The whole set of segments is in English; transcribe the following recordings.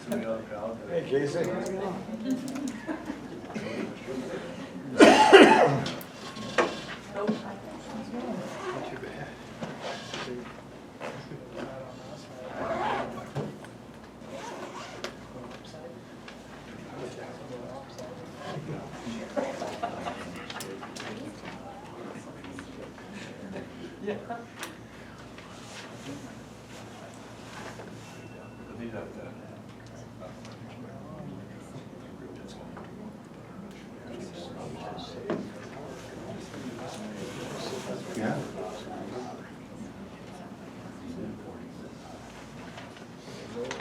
Hey, Casey. Yeah.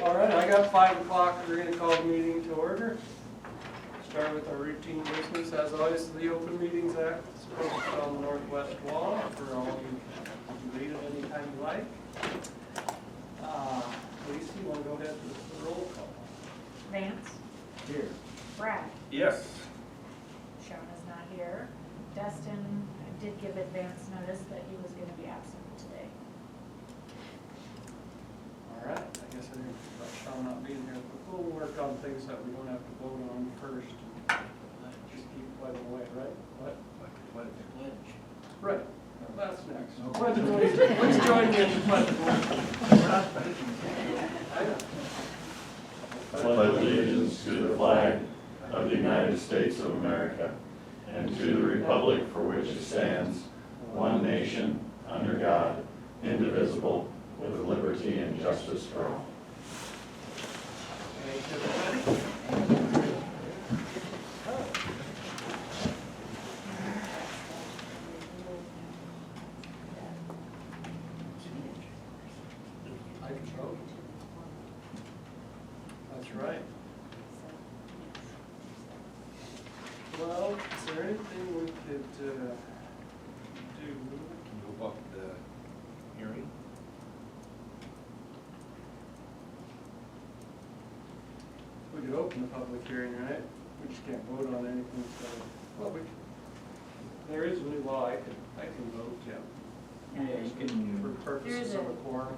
All right, I got 5 o'clock. We're going to call the meeting to order. Start with our routine business. As always, the Open Meetings Act is posted on the northwest wall for all you to read it anytime you like. Lisa, you want to go ahead with the roll call? Vance, Here. Brad, Yes. Shauna's not here. Dustin, I did give advance notice that he was gonna be absent today. All right, I guess I didn't about Sean not being here, but we'll work on things that we don't have to vote on first. Just keep plugging away, right? What? Right, well, that's next. Pledge allegiance. Please join me in the pledge of allegiance. Pledge allegiance to the flag of the United States of America and to the republic for which it stands, one nation, under God, indivisible, with liberty and justice for all. I can vote. That's right. Well, is there anything we could do? Move up the hearing. We could open the public hearing, right? We just can't vote on anything, so, well, there is a new law, I can vote, yeah. Yeah, you For purposes of a quorum.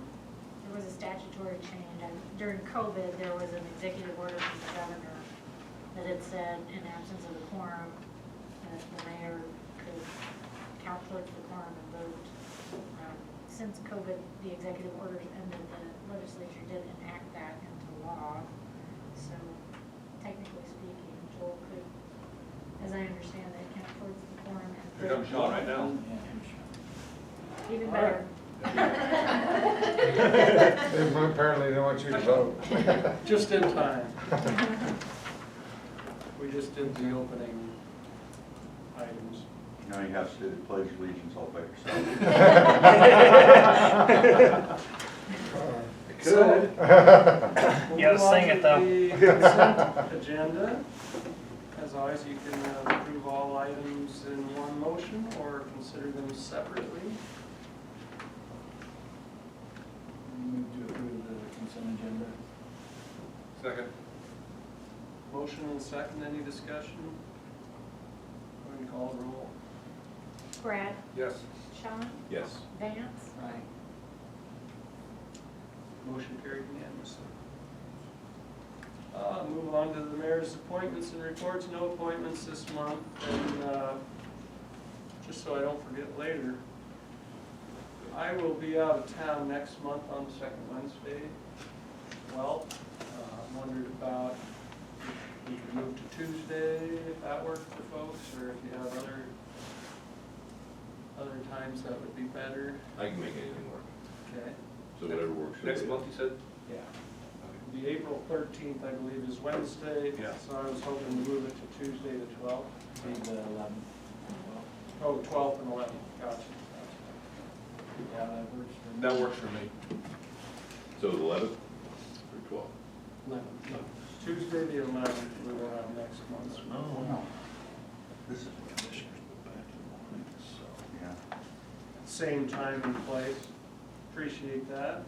There was a statutory change, and during COVID, there was an executive order from the governor that had said, in absence of a quorum, that the mayor could count towards the quorum and vote. Since COVID, the executive orders ended, the legislature did enact that into law. So technically speaking, Joel could, as I understand it, count towards the quorum and Here comes Sean right now. even better. They apparently don't want you to vote. Just in time. We just did the opening items. Now you have to pledge allegiance all by yourself. So, we'll You gotta move on sing to it, though. the consent agenda. As always, you can approve all items in one motion or consider them separately. Move to approve the consent agenda. Second. Motion and second, any discussion? Go ahead and call the roll. Brad, Yes. Sean, Yes. Vance, Aye. Motion carried unanimously. Move on to the mayor's appointments and reports. No appointments this month, and just so I don't forget later, I will be out of town next month on the second Wednesday. Well, wondered about if we could move to Tuesday, if that worked for folks, or if you have other times that would be better. I can make anything work. Okay. So whatever works. Next month, you said? Yeah. The April 13th, I believe, is Wednesday. Yeah. So I was hoping to move it to Tuesday the 12th. Be the 11th. Oh, 12th and 11th, gotcha. Yeah, that works for me. That works for me. So the 11th or 12th? 11th. Tuesday the 11th, we will have next month's. Wow. This is what commissioners put back in the morning, so, yeah. Same time and place. Appreciate that.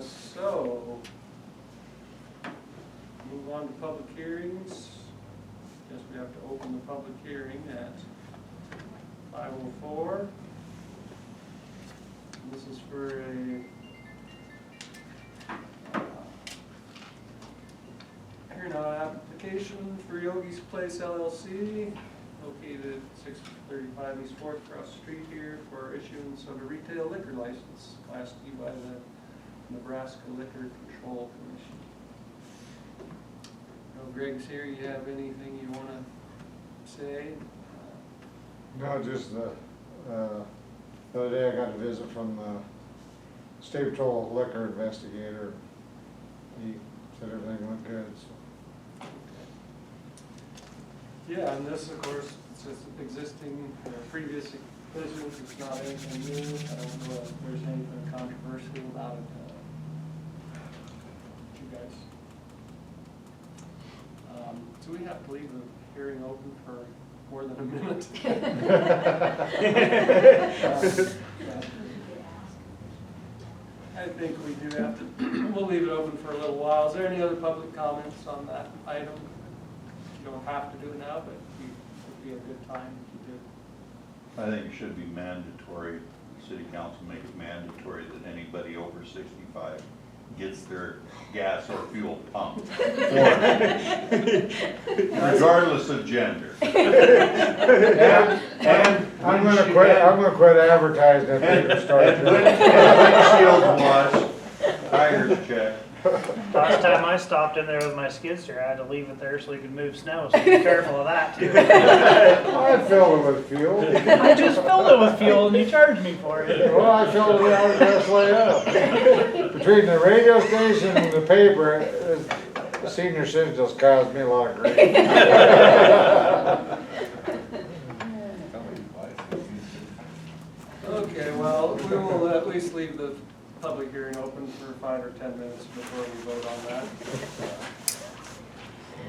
So, move on to public hearings. Guess we have to open the public hearing at 5:04. This is for a Northeast Place LLC, located 635 East 4th Cross Street here for issuance of a retail liquor license, Class D by the Nebraska Liquor Control Commission. Greg's here, you have anything you want to say? No, just the other day I got a visit from the state patrol liquor investigator. He said everything went good, so. Yeah, and this, of course, it's just existing, previous business, it's not anything new. I don't know if there's anything controversial about it. You guys. Do we have to leave the hearing open for more than a minute? I think we do have to, we'll leave it open for a little while. Is there any other public comments on that item? You don't have to do it now, but it would be a good time to do. I think it should be mandatory, city council make it mandatory that anybody over 65 gets their gas or fuel pumped. Regardless of gender. And I'm gonna quit advertising if they start. Windshield wash, tires check. Last time I stopped in there with my skid steer, I had to leave it there so we could move snow, so be careful of that too. I filled it with fuel. I just filled it with fuel and you charged me for it. Well, I filled it out the best way up. Between the radio station and the paper, the senior citizens caused me a lot of grief. Okay, well, we will at least leave the public hearing open for 5 or 10 minutes before we vote on that.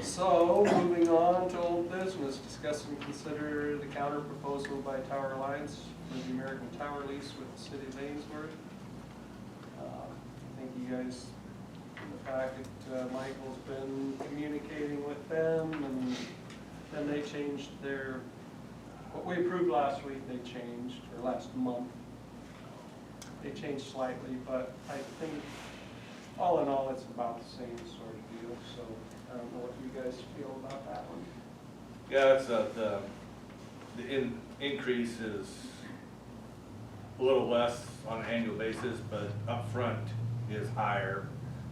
So, moving on to old business, discuss and consider the counter proposal by Tower Alliance for the American Tower lease with the city of Ainsworth. I think you guys, in the packet, Michael's been communicating with them, and then they changed their, what we approved last week, they changed, or last month. They changed slightly, but I think, all in all, it's about the same sort of deal, so I don't know what you guys feel about that one. Yeah, it's the increase is a little less on an annual basis, but upfront is higher,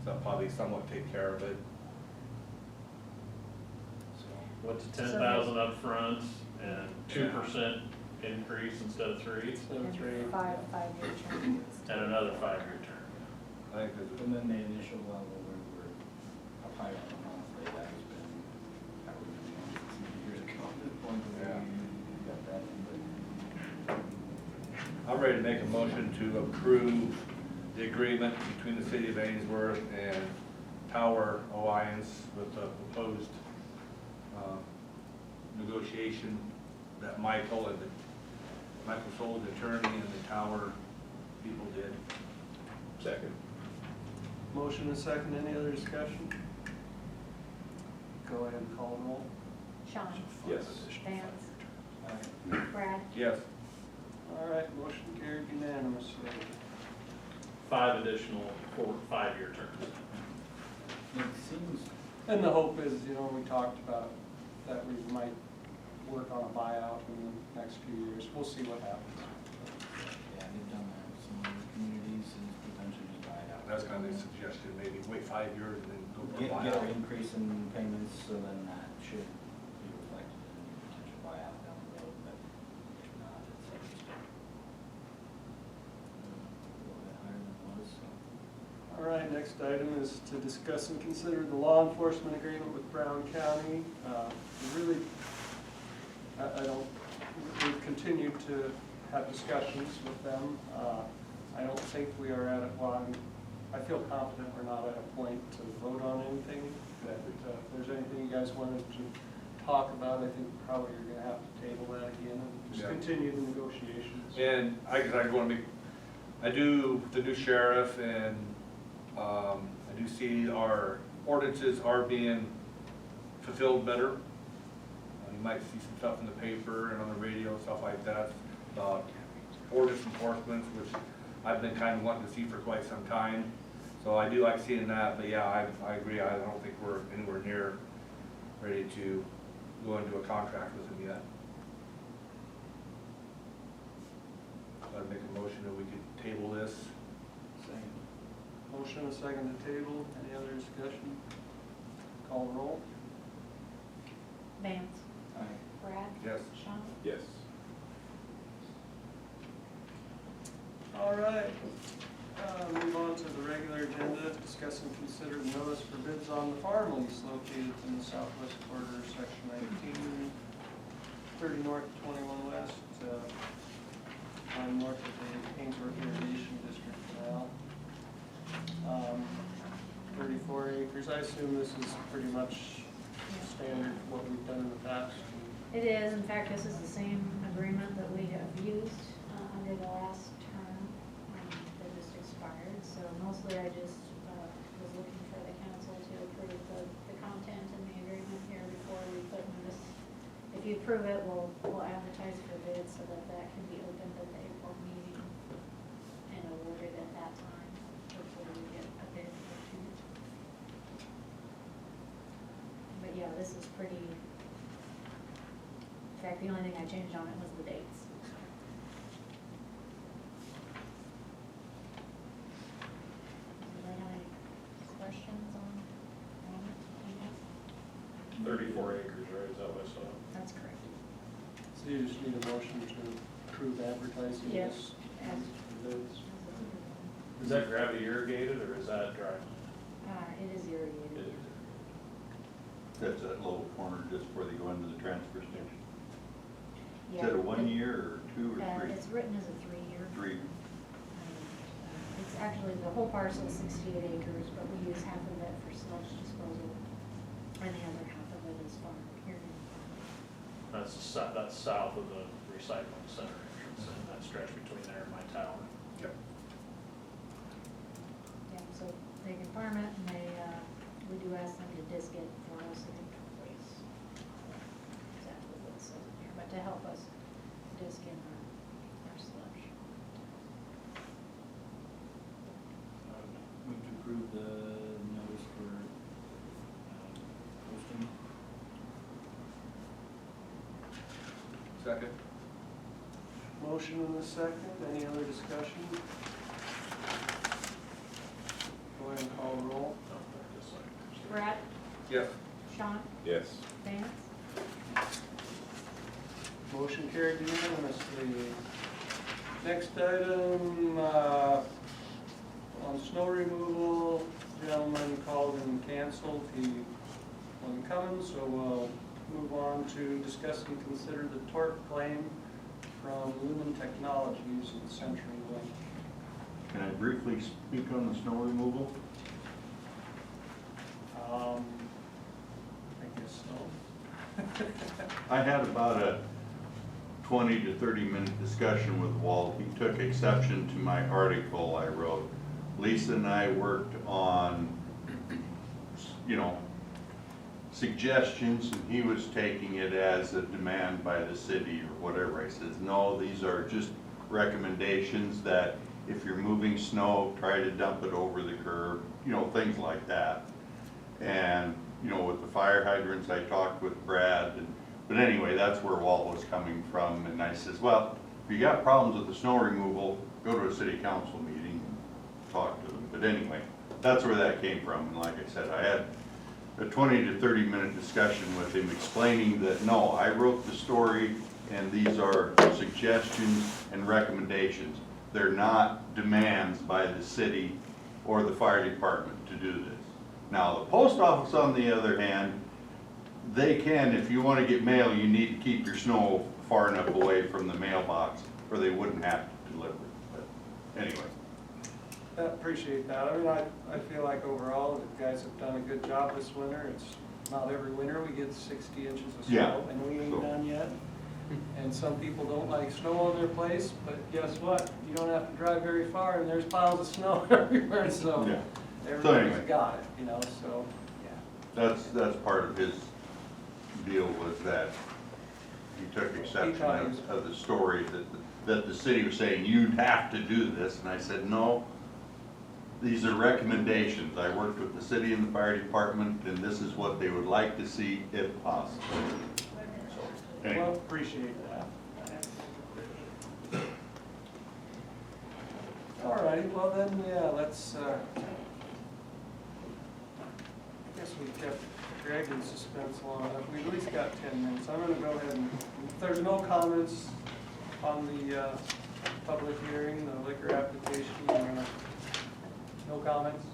so that'll probably somewhat take care of it. So, What's 10,000 up front and 2% increase instead of 3, instead of 3. Five-year term. and another 5-year term. I think there's And then the initial level where we were up higher on the monthly, that has been, how we years ago, at this point, we got that in, I'm ready to make a motion to approve the agreement between the city of Ainsworth and Tower Alliance with the proposed negotiation that Michael Soul's attorney and the Tower people did. Second. Motion and second, any other discussion? Go ahead and call the roll. Sean, Yes. Vance, but, Brad, Yes. All right, motion carried unanimously. 5 additional 5-year terms. it seems, And the hope is, you know, we talked about that we might work on a buyout in the next few years. We'll see what happens. yeah, they've done that, some other communities is potentially just buy it out. That's kind of the suggestion, maybe wait 5 years and then go for a Get buyout. an increase in payments, so then that should be reflected in the potential buyout down the road, but if not, it's a little bit higher than it was, so. All right, next item is to discuss and consider the law enforcement agreement with Brown County. Really, I don't, we've continued to have discussions with them. I don't think we are at a, well, I feel confident we're not at a point to vote on anything. But if there's anything you guys wanted to talk about, I think probably you're gonna have to table that again and just Yeah. continue the negotiations. And I want to be, I do the new sheriff, and I do see our ordinances are being fulfilled better. You might see some stuff in the paper and on the radio, stuff like that, about ordinance enforcement, which I've been kind of wanting to see for quite some time. So I do like seeing that, but yeah, I agree. I don't think we're anywhere near ready to go into a contract with him yet. I'd make a motion that we could table this. Second. Motion and second to table. Any other discussion? Call the roll. Vance, Aye. Brad, Yes. Sean. Yes. All right. Move on to the regular agenda, discuss and consider the notice for bids on the farm lease located in the southwest quarter, section 19, 30 north, 21 west, north of the Ainsworth Irrigation District Canal. 34 acres. I assume this is pretty much standard for what we've done in the past. It is, in fact, this is the same agreement that we have used under the last term that just expired. So mostly I just was looking for the council to approve the content in the agreement here before we put notice. If you approve it, we'll advertise for bids so that that can be opened at the April meeting and awarded at that time. Hopefully we get a bid or two. But yeah, this is pretty. In fact, the only thing I changed on it was the dates. Anybody have any questions on it? 34 acres, right, is that what I saw? That's correct. So you just need a motion to approve advertising Yes. this? And- for bids. Is that gravity irrigated or is that dry? It is irrigated. That's that little corner just before they go into the transfer station. Is Yeah, that a 1 it- year or 2 or 3? It's written as a 3-year. 3. It's actually, the whole parcel is 68 acres, but we use half of it for sludge disposal, and the other half of it is farm, here in farm. That's south of the recycling center entrance, and that stretch between there and my tower. Yep. Yeah, so they can farm it, and we do ask them to disc it for us and replace exactly what it says in here, but to help us disc in our sludge. Move to approve the notice for posting. Second? Motion and a second. Any other discussion? Go ahead and call the roll. Brad, Yes. Sean, Yes. Vance, Motion carried unanimously. Next item, on snow removal, gentleman called and canceled. He wasn't coming, so we'll move on to discuss and consider the tort claim from Lumen Technologies and CenturyLink. Can I briefly speak on the snow removal? I guess so. I had about a 20 to 30-minute discussion with Walt. He took exception to my article I wrote. Lisa and I worked on, suggestions, and he was taking it as a demand by the city or whatever. I says, no, these are just recommendations that if you're moving snow, try to dump it over the curb, things like that. And, with the fire hydrants, I talked with Brad, but anyway, that's where Walt was coming from. And I says, well, if you got problems with the snow removal, go to a city council meeting and talk to them. But anyway, that's where that came from. And like I said, I had a 20 to 30-minute discussion with him explaining that, no, I wrote the story and these are suggestions and recommendations. They're not demands by the city or the fire department to do this. Now, the post office, on the other hand, they can, if you want to get mail, you need to keep your snow far enough away from the mailbox or they wouldn't have to deliver it. But anyway. I appreciate that. I mean, I feel like overall, the guys have done a good job this winter. It's not every winter we get 60 inches of Yeah. snow, and we ain't So- done yet. And some people don't like snow on their place, but guess what? You don't have to drive very far, and there's piles of snow everywhere, so Yeah. everybody's anyway. got it, so, yeah. That's part of his deal, was that he took exception of the story that the city was saying, you'd have to do this, and I said, no, these are recommendations. I worked with the city and the fire department, and this is what they would like to see if possible. Well, appreciate that. All righty, well then, yeah, let's, I guess we kept dragging suspense long enough. We at least got 10 minutes. I'm gonna go ahead and, if there's no comments on the public hearing, the liquor application, no comments?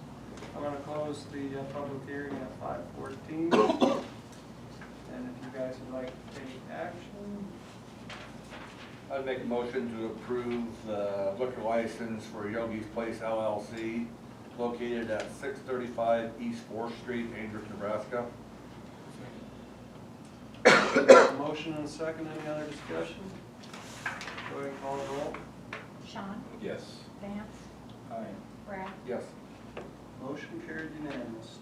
I'm gonna close the public hearing at 5:14. And if you guys would like to take action, I'd make a motion to approve the liquor license for Yogi's Place LLC located at 635 East 4th Street, Andrews, Nebraska. motion and a second, any other discussion? Go ahead and call the roll. Sean, Yes. Vance, Aye. Brad, Yes. Motion carried unanimously.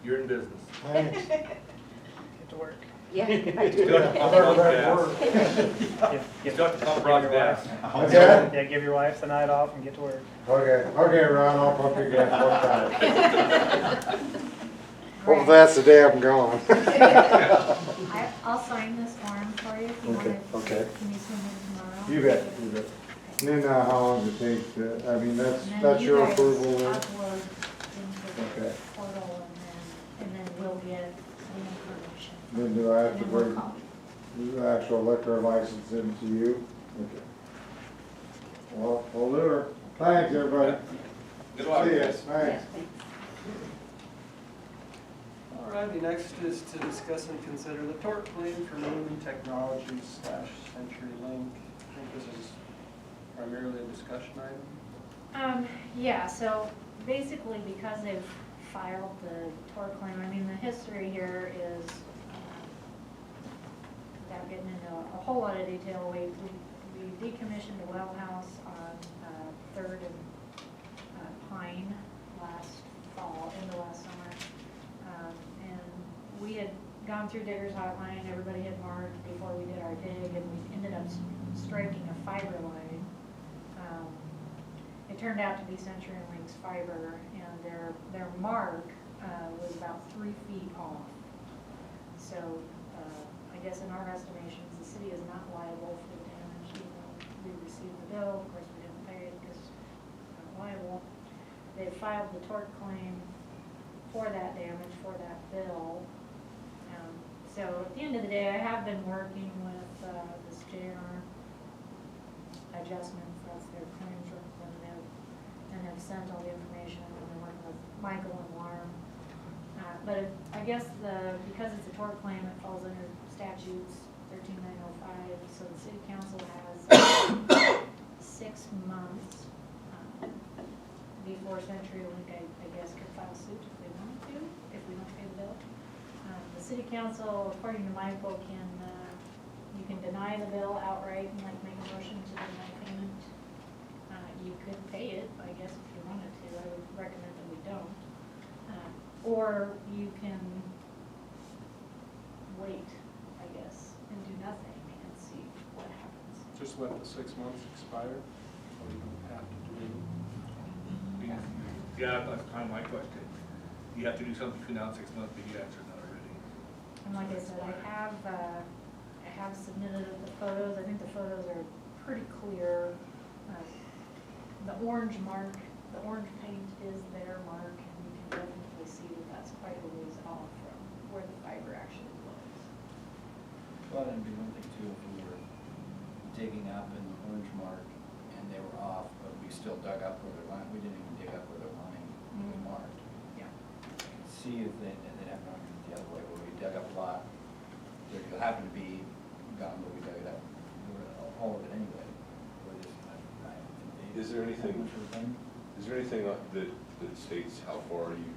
You're in business. Thanks. Get to work. Yeah. Still have to I pump better Bron's back gas. work. Still have to pump Bron's gas. What's that? Yeah, give your wife the night off and get to work. Okay, Ron, I'll pump your gas one time. Well, that's the day I'm gone. I'll sign this form for you if you want Okay, it. okay. Can you send it tomorrow? You bet, you bet. And then how long does it take to, I mean, And then that's you your guys approval then? upload into Okay. the portal and then we'll get the information. Then do I have And to then we'll bring call you. the actual liquor license into you? Okay. Well, we'll do her. Thanks, everybody. Good luck. See ya, Yeah, thanks. thanks. All righty, next is to discuss and consider the tort claim for Moon Technologies / CenturyLink. I think this is primarily a discussion item. Yeah, so basically because they've filed the tort claim, I mean, the history here is, without getting into a whole lot of detail, we decommissioned a well house on 3rd and Pine last fall, into last summer. And we had gone through Digger's Hotline, everybody had marked before we did our dig, and we ended up striking a fiber line. It turned out to be CenturyLink's fiber, and their mark was about 3 feet off. So I guess in our estimations, the city is not liable for the damage, even though we received the bill. Of course, we didn't pay it because we're not liable. They filed the tort claim for that damage, for that bill. So at the end of the day, I have been working with this JR Adjustments, that's their claims representative, and have sent all the information, and been working with Michael and Lauren. But I guess because it's a tort claim, it falls under statutes 13905, so the city council has 6 months before CenturyLink, I guess, could file suit if they wanted to, if we don't pay the bill. The city council, according to Michael, you can deny the bill outright and like make a motion to deny payment. You could pay it, I guess, if you wanted to. I would recommend that we don't. Or you can wait, I guess, and do nothing and see what happens. Just let the 6 months expire, or you don't have to do it. Yeah, that's kind of my question. You have to do something between now and 6 months, but you answered that already. And like I said, I have submitted the photos. I think the photos are pretty clear. The orange mark, the orange paint is their mark, and you can definitely see that that's quite a ways off from where the fiber actually was. Well, that'd be one thing too, if we were digging up in the orange mark and they were off, but we still dug up where their line, we didn't even dig up where their line was marked. Yeah. See if they'd have gone the other way, where we dug up a lot, there happened to be gone, but we dug it up, all of it anyway. We're just, I think they- Is there anything- Much of a thing. Is there anything that states how far you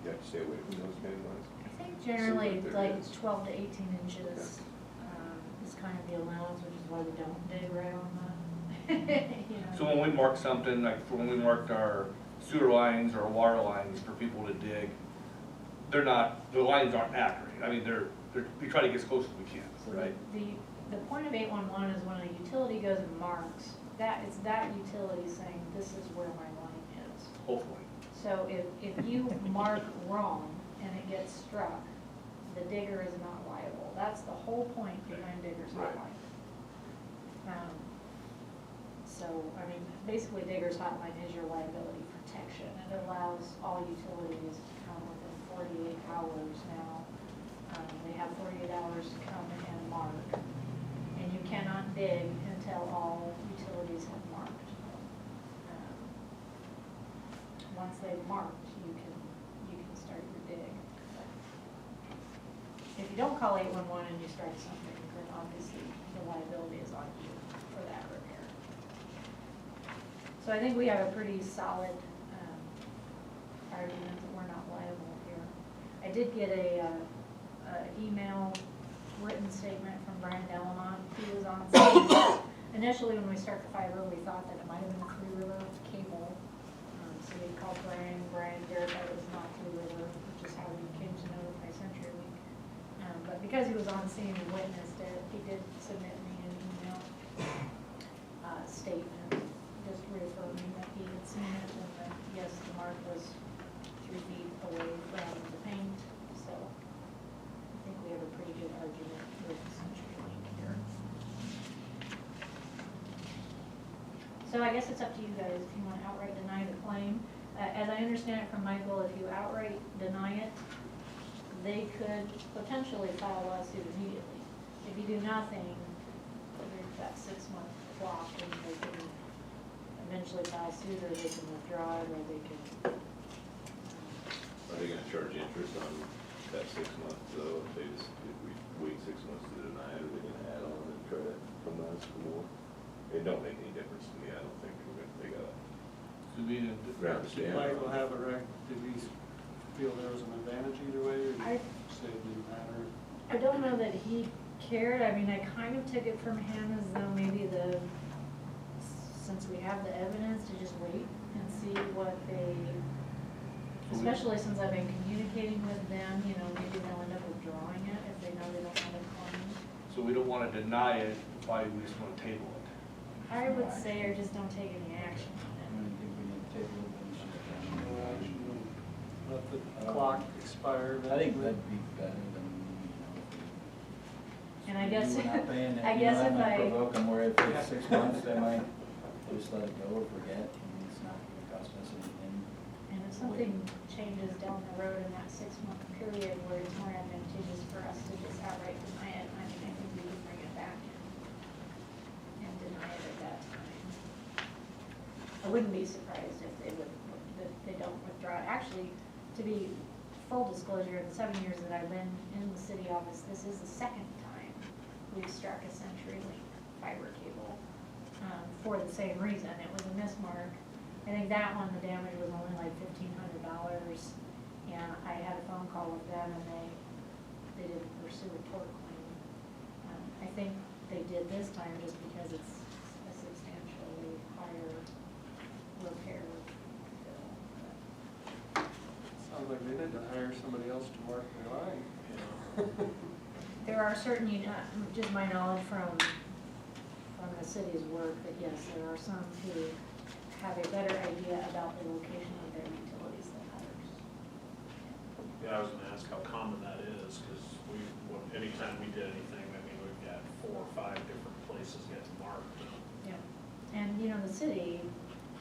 have to stay away from those main lines? I think generally there like is. 12 to 18 inches is kind of the allowance, which is why we don't dig right on the, you know. So when we mark something, like when we marked our sewer lines or water lines for people to dig, the lines aren't accurate. I mean, we try to get as close as we can, right? The point of 811 is when a utility goes and marks, it's that utility saying, this is where my line is. Hopefully. So if you mark wrong and it gets struck, the digger is not liable. That's the whole point behind digger's Right. hotline. So, I mean, basically digger's hotline is your liability protection. It allows all utilities to come within 48 hours now. They have 48 hours to come and mark. And you cannot dig until all utilities have marked. Once they've marked, you can start your dig. If you don't call 811 and you start something, then obviously the liability is on you for that repair. So I think we have a pretty solid argument that we're not liable here. I did get a email written statement from Brian Delamont. He was on scene. Initially, when we started the fiber, we thought that it might have been Three River cable. So we called Brian. Brian verified it was not Three River, which is how we came to notify CenturyLink. But because he was on scene and witnessed it, he did submit me an email statement, just reaffirming that he had seen it and that, yes, the mark was 3 feet away from the paint. So I think we have a pretty good argument with CenturyLink here. So I guess it's up to you guys if you want to outright deny the claim. As I understand it from Michael, if you outright deny it, they could potentially file a lawsuit immediately. If you do nothing, there's that 6-month clock and they can eventually file suit, or they can withdraw it, or they can. Are they gonna charge interest on that 6 months though, if we wait 6 months to deny it, are they gonna add on and try to come on some more? It don't make any difference to me, I don't think they gotta ground Did stand. Michael have a did we feel there was an advantage either way, or did I- you say it didn't matter? I don't know that he cared. I mean, I kind of took it from him as though maybe since we have the evidence, to just wait and see what they, especially since I've been communicating with them, you know, maybe they'll end up withdrawing it if they know they don't have a claim. So we don't want to deny it, why we just want to table it. I would say, or just don't take any action on I don't think we need to take a little bit of shit. Let the clock expire. I think that'd be better than, And I guess, we're not paying it, I guess that if might I, provoke them, where if it's 6 months, they might just let it go or forget, and it's not gonna cost us anything. and if something changes down the road in that 6-month period where it's more advantageous for us to just outright deny it, I think we can bring it back and deny it at that time. I wouldn't be surprised if they don't withdraw it. Actually, to be full disclosure, in the 7 years that I've been in the city office, this is the second time we've struck a CenturyLink fiber cable for the same reason. It was a mismark. I think that one, the damage was only like $1,500, and I had a phone call with them, and they didn't pursue a tort claim. I think they did this time just because it's a substantially higher repair bill. Sounds like they need to hire somebody else to mark their line. There are certain, just my knowledge from the city's work, that yes, there are some who have a better idea about the location of their utilities than others. Yeah, I was gonna ask how common that is, because anytime we did anything, I mean, we've got 4 or 5 different places get marked. Yeah, and the city,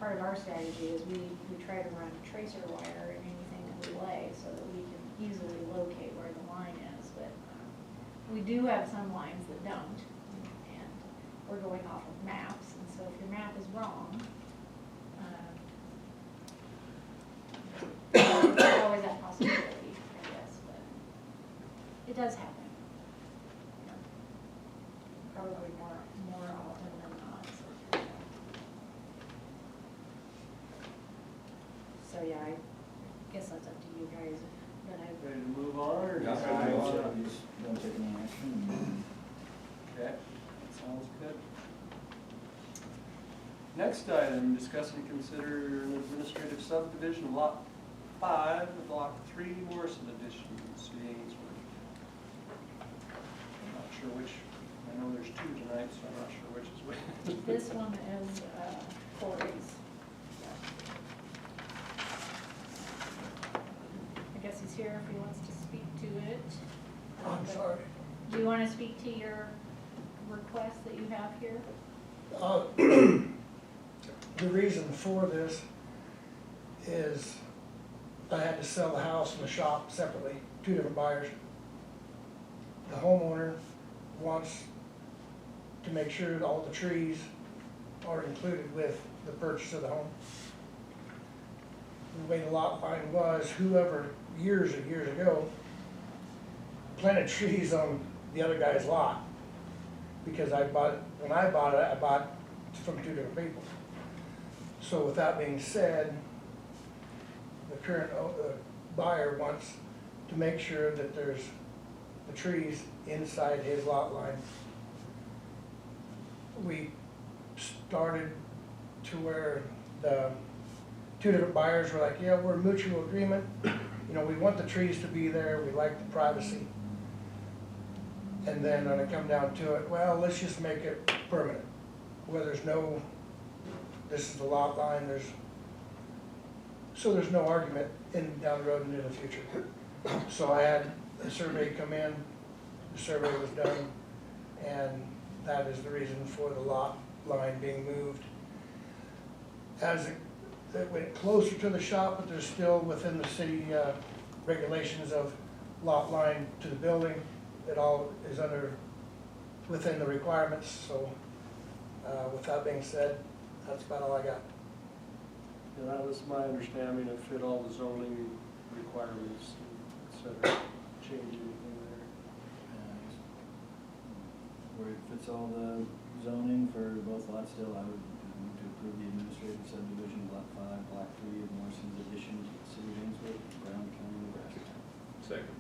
part of our strategy is we try to run tracer wire in anything that we lay so that we can easily locate where the line is, but we do have some lines that don't, and we're going off of maps, and so if your map is wrong, there's always that possibility, I guess, but it does happen. Yeah. Probably more often than not. So yeah, I guess that's up to you guys, but I. Ready to move on, or? Yeah, just- I just don't take any action. Okay, that sounds good. Next item, discuss and consider an administrative subdivision of lot 5, block 3, Morrison Edition, City of Ainsworth. I'm not sure which, I know there's 2 tonight, so I'm not sure which is which. This one is Corey's. I guess he's here if he wants to speak to it. I'm sorry. Do you wanna speak to your request that you have here? The reason for this is I had to sell the house and the shop separately, two different buyers. The homeowner wants to make sure that all the trees are included with the purchase of the home. The way the lot line was, whoever, years and years ago, planted trees on the other guy's lot. Because when I bought it, I bought from two different people. So with that being said, the current buyer wants to make sure that there's the trees inside his lot line. We started to where the two different buyers were like, yeah, we're mutual agreement. You know, we want the trees to be there, we like the privacy. And then when it come down to it, well, let's just make it permanent. Where there's no, this is the lot line, there's no argument down the road into the future. So I had a survey come in, the survey was done, and that is the reason for the lot line being moved. As it went closer to the shop, but they're still within the city regulations of lot line to the building. It all is within the requirements, so with that being said, that's about all I got. And that was my understanding, it fit all the zoning requirements, et cetera. Change anything there. Where it fits all the zoning for both lots still, I would move to approve the administrative subdivision, lot 5, block 3 of Morrison's addition to the city of Ainsworth, Brown County, Nebraska. Second.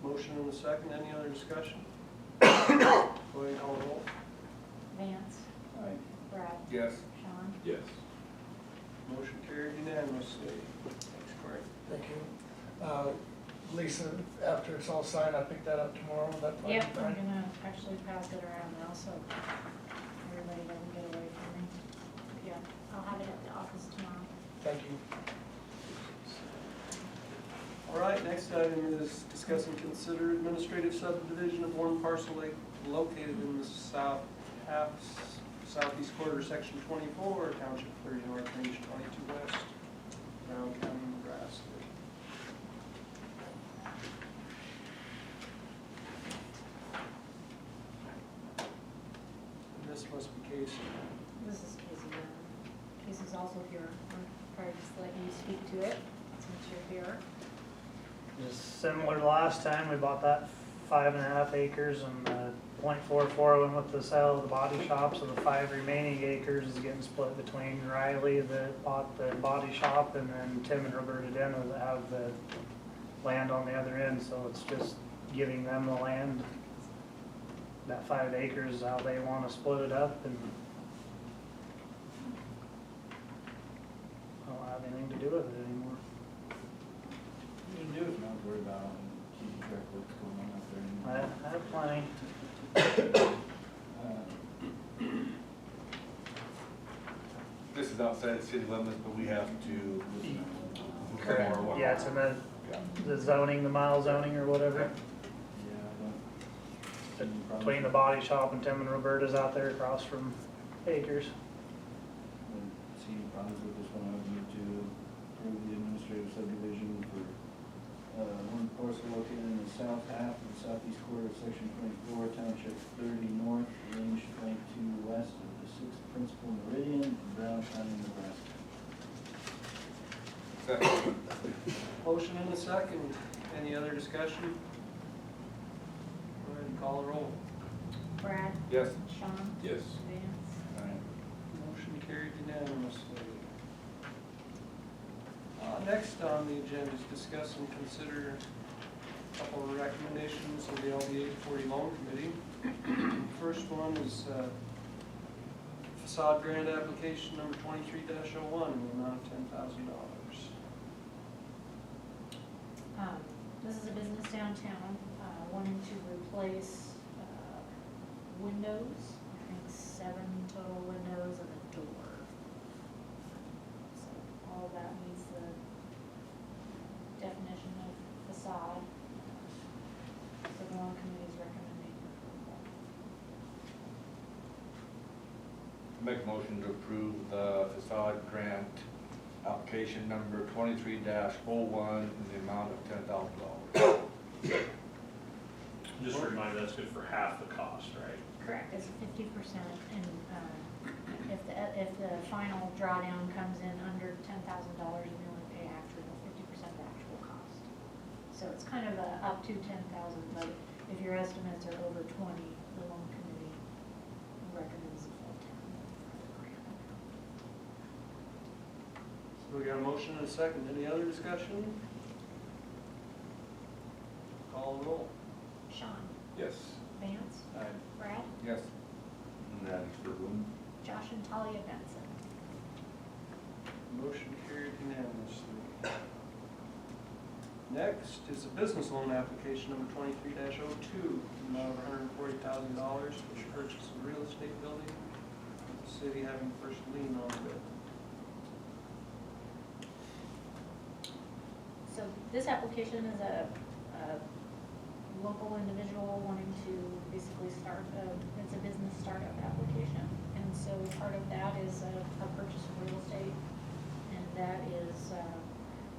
Motion and a second, any other discussion? Go ahead and call the roll. Vance, Aye. Brad, Yes. Sean, Yes. Motion carried unanimously. Thanks, Corey. Thank you. Lisa, after it's all signed, I'll pick that up tomorrow, is that fine? yep, I'm gonna actually pass it around now, so everybody doesn't get away from me. Yeah, I'll have it at the office tomorrow. Thank you. All right, next item is discuss and consider administrative subdivision of one parcel located in the southeast quarter, section 24, township 30 north, range 22 west, Brown County, Nebraska. And this must be Casey. This is Casey. Casey's also here. I'll probably just let you speak to it since you're here. Just similar to last time, we bought that 5.5 acres and 0.44 went with the sale of the body shop, so the 5 remaining acres is getting split between Riley that bought the body shop and then Tim and Roberta Denna that have the land on the other end, so it's just giving them the land. That 5 acres is how they want to split it up, and I don't have anything to do with it anymore. You can do it, not worry about it, and keep track of what's going on out there. I have plenty. This is outside the city limits, but we have to. Correct. Yeah, it's in the zoning, the mile zoning or whatever. Yeah, I don't. Between the body shop and Tim and Roberta's out there across from Acres. Wouldn't see any problems with this one. I would move to approve the administrative subdivision for one parcel located in the south half of the southeast quarter of section 24, township 30 north, range 22 west of the 6th principal meridian in Brown County, Nebraska. Second. Motion and a second. Any other discussion? Go ahead and call the roll. Brad, Yes. Sean, Yes. Vance. Aye. Motion carried unanimously. Next on the agenda is discuss and consider a couple of recommendations of the LD 840 Loan Committee. First one is facade grant application number 23-01 in the amount of $10,000. This is a business downtown, wanting to replace windows, I think 7 total windows and a door. So all that meets the definition of facade. So the loan committee Make a motion to approve the facade grant application number 23-01 in the amount of $10,000. Just a reminder, that's good for half the cost, right? Correct, it's 50%, and if the final drawdown comes in under $10,000, we only pay after the 50% of the actual cost. So it's kind of up to 10,000, but if your estimates are over 20, the loan committee recommends the full 10 for the grant. So we got a motion and a second. Any other discussion? Call the roll. Sean, Yes. Vance, Aye. Brad, Yes. And that is for whom? Josh and Talia Benson. Motion carried unanimously. Next is a business loan application number 23-02, amount of $140,000, which purchase a real estate building, with the city having first lien on it. So this application is a local individual wanting to basically start it's a business startup application. And so part of that is a purchase of real estate. And that is,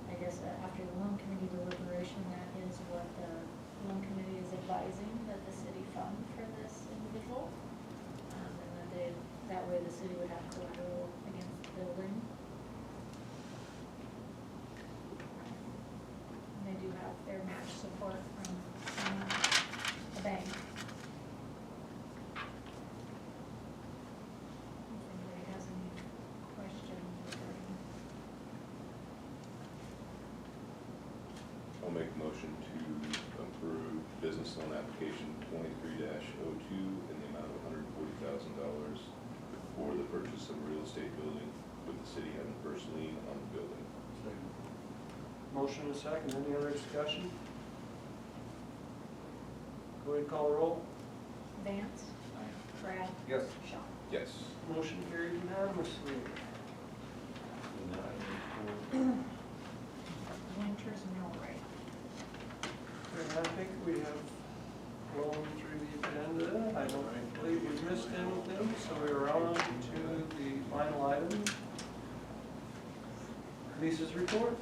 I guess, after the loan committee deliberation, that is what the loan committee is advising, that the city fund for this individual. And that way the city would have collateral against the building. And they do have their match support from a bank. If anybody has any questions regarding. I'll make a motion to approve business loan application 23-02 in the amount of $140,000 for the purchase of a real estate building with the city having first lien on the building. Motion and a second. Any other discussion? Go ahead and call the roll. Vance, Brad, Yes. Sean. Yes. Motion carried unanimously. Winters Millwright. And I think we have blown through the agenda. I don't believe we've missed anything, so we're on to the final item. Lisa's report.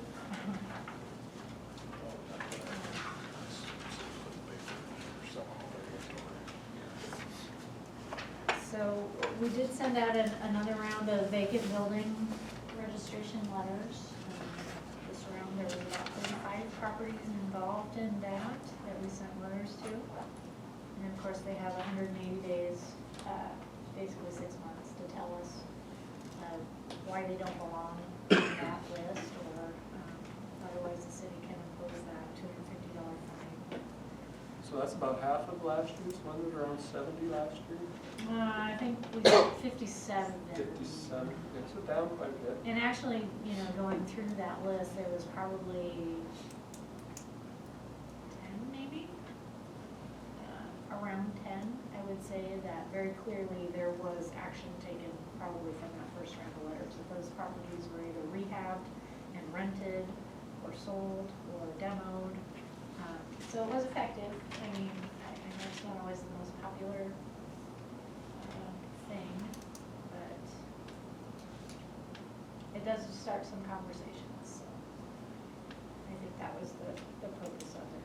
So we did send out another round of vacant building registration letters. This round, there was about 35 properties involved in that we sent letters to. And of course, they have 180 days, basically 6 months, to tell us why they don't belong in that list, or otherwise the city can impose that $250 fine. So that's about half of last year's, one was around 70 last year. I think we got 57 then. 57, it's down quite a bit. And actually, you know, going through that list, there was probably 10 maybe? Around 10, I would say, that very clearly there was action taken probably from that first round of letters. That those properties were either rehabbed and rented, or sold, or demoed. So it was effective. I mean, I know it's not always the most popular thing, but it does start some conversations, so I think that was the purpose of it.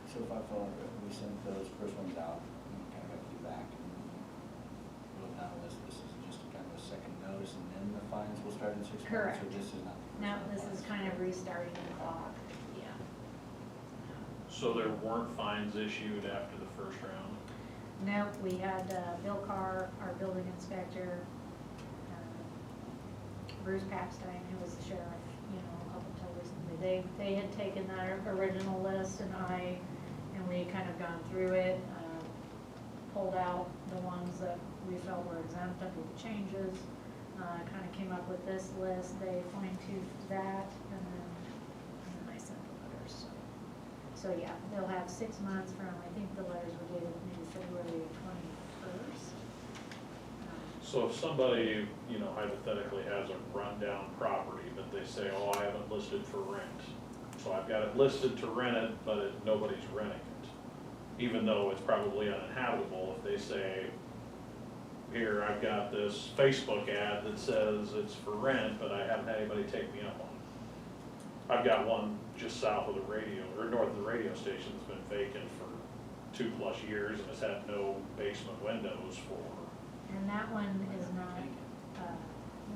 So if I follow, we sent those first ones out, and kind of got to do back, and we'll now this is just kind of a second notice, and then the fines will start in 6 months? Correct. Or this is not? Now, this is kind of restarting the clock, yeah. So there weren't fines issued after the first round? No, we had Bill Carr, our building inspector, Bruce Papstein, who was the sheriff, you know, up until recently. They had taken that original list, and we kind of gone through it, pulled out the ones that we felt were exempt under the changes, kind of came up with this list. They fine-toothed that, and then I sent the letters. So yeah, they'll have 6 months from, I think the letters were dated maybe February 21st. So if somebody, you know, hypothetically has a rundown property, but they say, oh, I haven't listed for rent. So I've got it listed to rent it, but nobody's renting it. Even though it's probably uninhabitable, if they say, here, I've got this Facebook ad that says it's for rent, but I haven't had anybody take me up on it. I've got one just south of the radio, or north of the radio station that's been vacant for 2+ years and has had no basement windows for. And that one is not,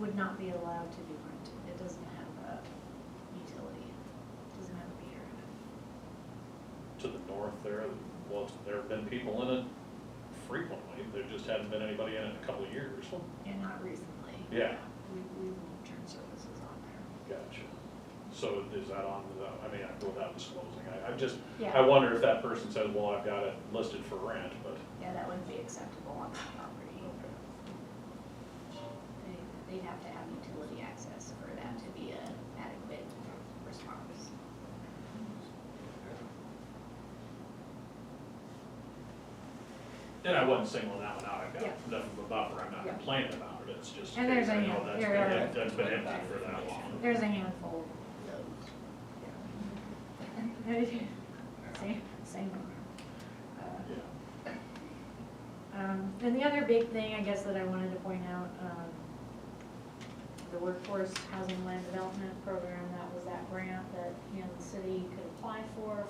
would not be allowed to be rented. It doesn't have a utility, it doesn't have a meter in it. To the north there, well, there have been people in it frequently, there just hadn't been anybody in it in a couple of years. And not recently. Yeah. We won't turn services on there. Gotcha. So is that on the, I mean, without disclosing, I just, Yeah. I wonder if that person says, well, I've got it listed for rent, but. Yeah, that wouldn't be acceptable on that property. They'd have to have utility access for that to be an adequate response. And I wasn't singling that one out, I've got Yeah. enough of a buffer, I'm not Yeah. complaining about it, it's just. And there's I a know hand- that's there been- are- That's been empty for that long. There's a handful of those. Same. Yeah. And the other big thing, I guess, that I wanted to point out, the workforce housing land development program, that was that grant that, the city could apply for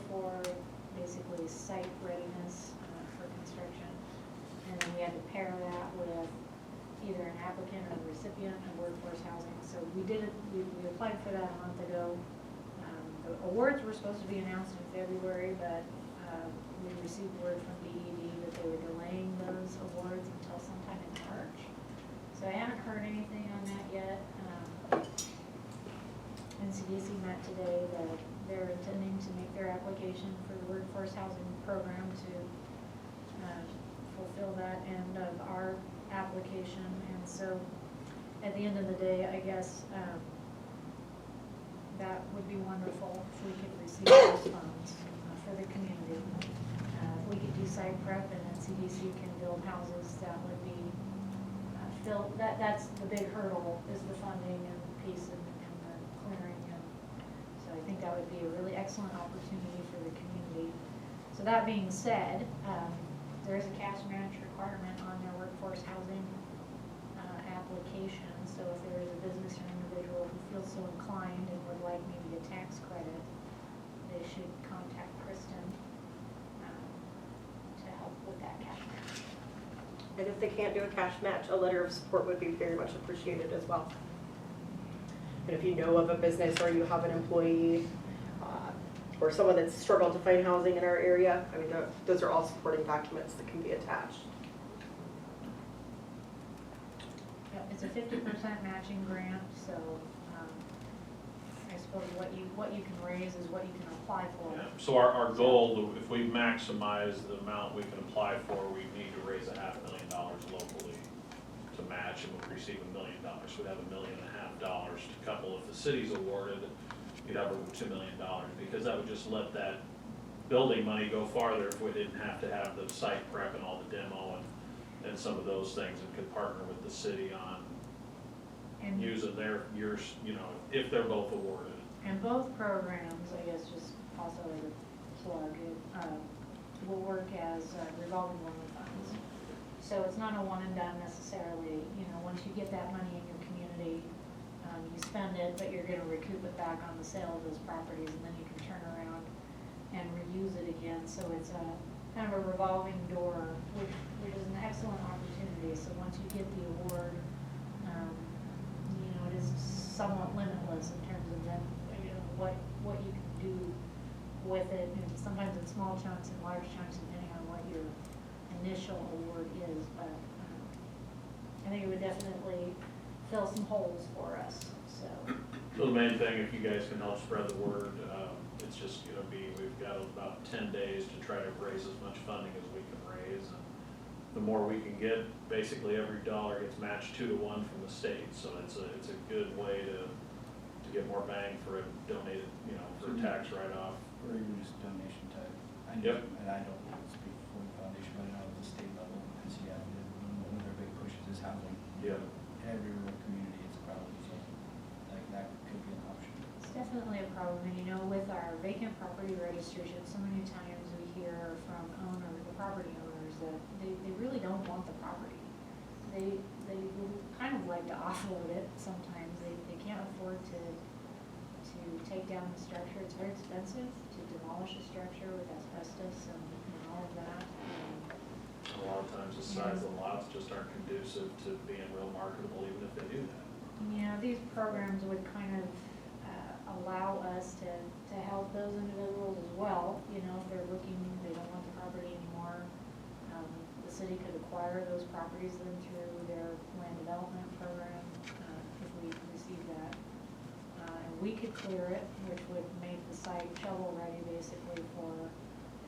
basically site readiness for construction. And then we had to pair that with either an applicant or the recipient of workforce housing. So we did it, we applied for that a month ago. The awards were supposed to be announced in February, but we received word from DED that they were delaying those awards until sometime in March. So I haven't heard anything on that yet. NCDC met today that they're intending to make their application for the workforce housing program to fulfill that end of our application. And so at the end of the day, I guess that would be wonderful if we could receive those funds for the community. If we could do site prep and NCDC can build houses, that would be that's the big hurdle, is the funding and the piece and the clearing. And so I think that would be a really excellent opportunity for the community. So that being said, there is a cash match requirement on their workforce housing application. So if there is a business or individual who feels so inclined and would like maybe a tax credit, they should contact Kristen to help with that cash match. And if they can't do a cash match, a letter of support would be very much appreciated as well. And if you know of a business or you have an employee or someone that's struggled to find housing in our area, I mean, those are all supporting documents that can be attached. It's a 50% matching grant, so I suppose what you can raise is what you can apply for. Yeah. So our goal, if we maximize the amount we can apply for, we need to raise $500,000 locally to match, and we'll receive $1 million. So we'd have $1.5 million to couple. If the city's awarded, you'd have over $2 million, because that would just let that building money go farther if we didn't have to have the site prep and all the demo and some of those things, and could partner with the city on using their years, if they're both awarded. And both programs, I guess, just also as a plug, will work as revolving loan funds. So it's not a one and done necessarily. Once you get that money in your community, you spend it, but you're gonna recoup it back on the sale of those properties, and then you can turn around and reuse it again. So it's a kind of a revolving door, which is an excellent opportunity. So once you get the award, it is somewhat limitless in terms of then, what you can do with it. And sometimes in small chunks and large chunks, depending on what your initial award is. But I think it would definitely fill some holes for us. So the main thing, if you guys can help spread the word, it's just gonna be, we've got about 10 days to try to raise as much funding as we can raise. And the more we can get, basically every dollar gets matched 2 to 1 from the state. So it's a good way to get more bang for a donated, for a tax write-off. Or even just donation type. Yep. And I don't speak for the foundation, but I know at the state level, NCI, one of their big pushes is housing. Yeah. Every rural community is a problem, so that could be an option. it's definitely a problem. And with our vacant property registration, so many times we hear from the property owners that they really don't want the property. they kind of like to offload it sometimes. They can't afford to take down the structure. It's very expensive to demolish a structure with asbestos and all of that. A lot of times the size of the lots just aren't conducive to being real marketable, even if they do that. Yeah, these programs would kind of allow us to help those individuals as well. You know, if they're looking, they don't want the property anymore. The city could acquire those properties then through their land development program, if we receive that. And we could clear it, which would make the site shovel ready basically for,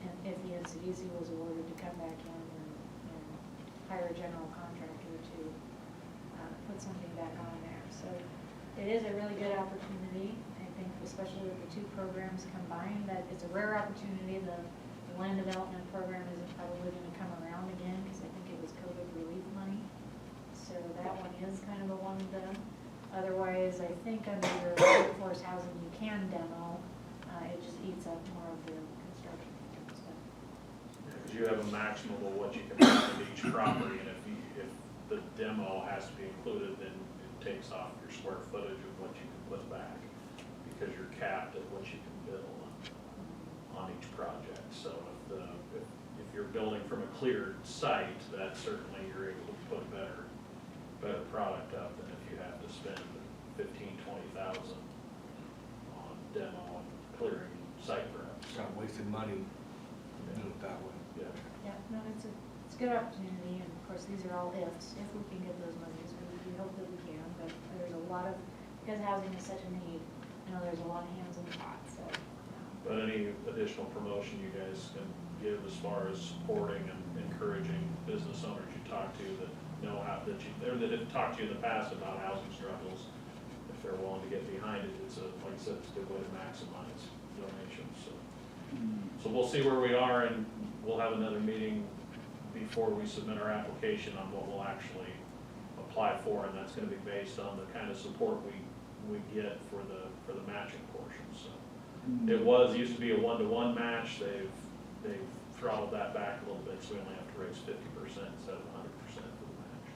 and if the NCDC was awarded, to come back in and hire a general contractor to put something back on there. So it is a really good opportunity. I think especially with the two programs combined, that it's a rare opportunity. The land development program isn't probably going to come around again because I think it was COVID relief money. So that one is kind of a one and done. Otherwise, I think under your workforce housing, you can demo. It just eats up more of the construction stuff. Because you have a maximum of what you can put into each property, and if the demo has to be included, then it takes off your square footage of what you can put back, because you're capped at what you can build on each project. So if you're building from a cleared site, that certainly you're able to put better product up than if you have to spend 15,000-20,000 on demo and clearing site prep. Kind of wasted money doing it that way. Yeah. Yeah, no, it's a good opportunity, and of course, these are all ifs. If we can get those monies, we hope that we can, but there's a lot of, because housing is such a need, you know, there's a lot of hands in the pot, so. But any additional promotion you guys can give as far as supporting and encouraging business owners you talk to that know how, that have talked to you in the past about housing struggles, if they're willing to get behind it, it's a, like I said, it's a good way to maximize donations, so. So we'll see where we are, and we'll have another meeting before we submit our application on what we'll actually apply for, and that's gonna be based on the kind of support we get for the matching portion, so. It used to be a 1-to-1 match. They've throttled that back a little bit, so we only have to raise 50% instead of 100% for the match.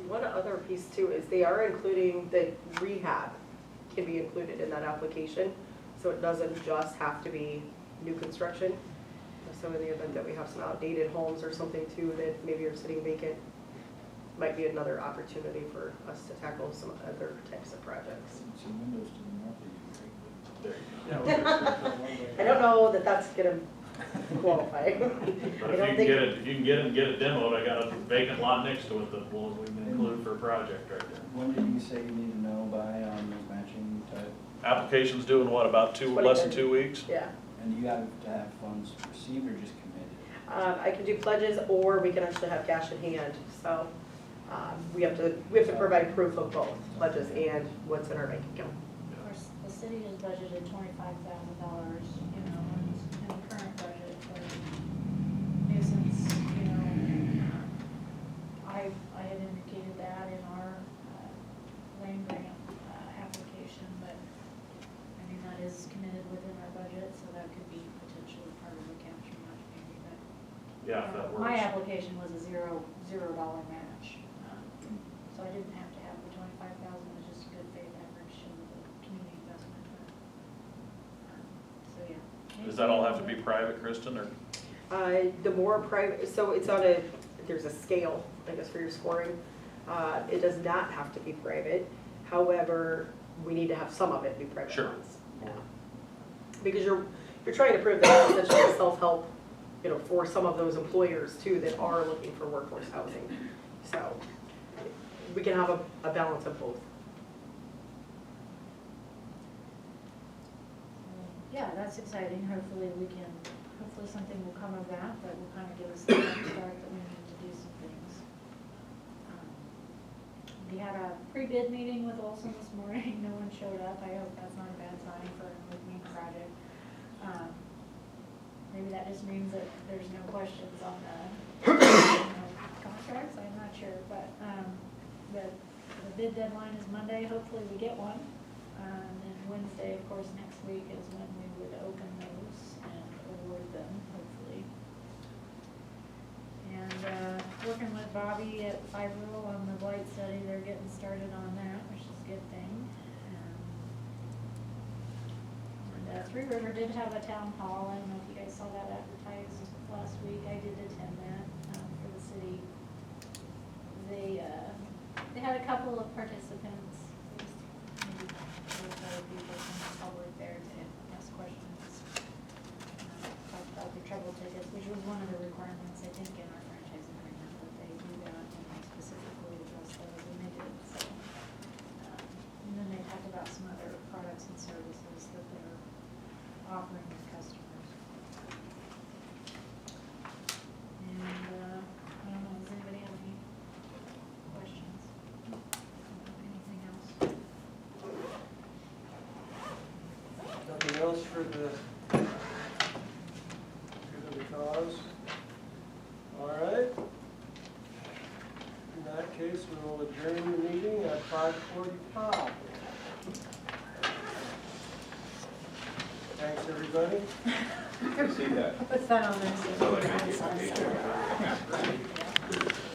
One other piece too is they are including the rehab can be included in that application. So it doesn't just have to be new construction. So in the event that we have some outdated homes or something too that maybe are sitting vacant, might be another opportunity for us to tackle some other types of projects. Some windows to the north of you, right? I don't know that that's gonna qualify. But if you can get it demoed, I got a vacant lot next to it that we can include for a project right there. When did you say you need to know by on those matching type? Application's due in what, about less than 2 weeks? Yeah. And you have to have funds received or just committed? I can do pledges, or we can actually have cash in hand. So we have to provide proof of both pledges and what's in our bank account. Of course, the city has budgeted $25,000, you know, in the current budget for nuisance, you know. I had indicated that in our land grant application, but I mean, that is committed within our budget, so that could be potentially part of the capture match maybe, but. Yeah, if that works. My application was a $0 match, so I didn't have to have the 25,000, it was just a good faith effort to show the community investment. So, yeah. Does that all have to be private, Kristen, or? The more private, so it's on there's a scale, I guess, for your scoring. It does not have to be private. However, we need to have some of it be private Sure. ones. Yeah. Because you're trying to prove that it's essentially self-help, you know, for some of those employers too that are looking for workforce housing. So we can have a balance of both. Yeah, that's exciting. Hopefully something will come of that will kind of give us the start that we need to do some things. We had a pre-bid meeting with Olson this morning. No one showed up. I hope that's not a bad sign for a moving project. Maybe that just means that there's no questions on the contracts. I'm not sure, but the bid deadline is Monday. Hopefully we get one. And Wednesday, of course, next week is when we would open those and award them, hopefully. And, working with Bobby at Five Rural on the blight study, they're getting started on that, which is a good thing. And Three River did have a town hall, I don't know if you guys saw that advertised last week, I did attend that, for the city. They had a couple of participants, maybe four or five people from the public there to ask questions. Talked about the trouble tickets, which was one of the requirements, I think, in our franchise agreement, that they do that and they specifically address those, and they did, so. And then they talked about some other products and services that they're offering their customers. And, I don't know, does anybody have any questions? Anything else? Nothing else for the good of the cause? All right. In that case, we will adjourn the meeting at 5:45. Thanks, everybody. See that? What's that on there? So I think it's-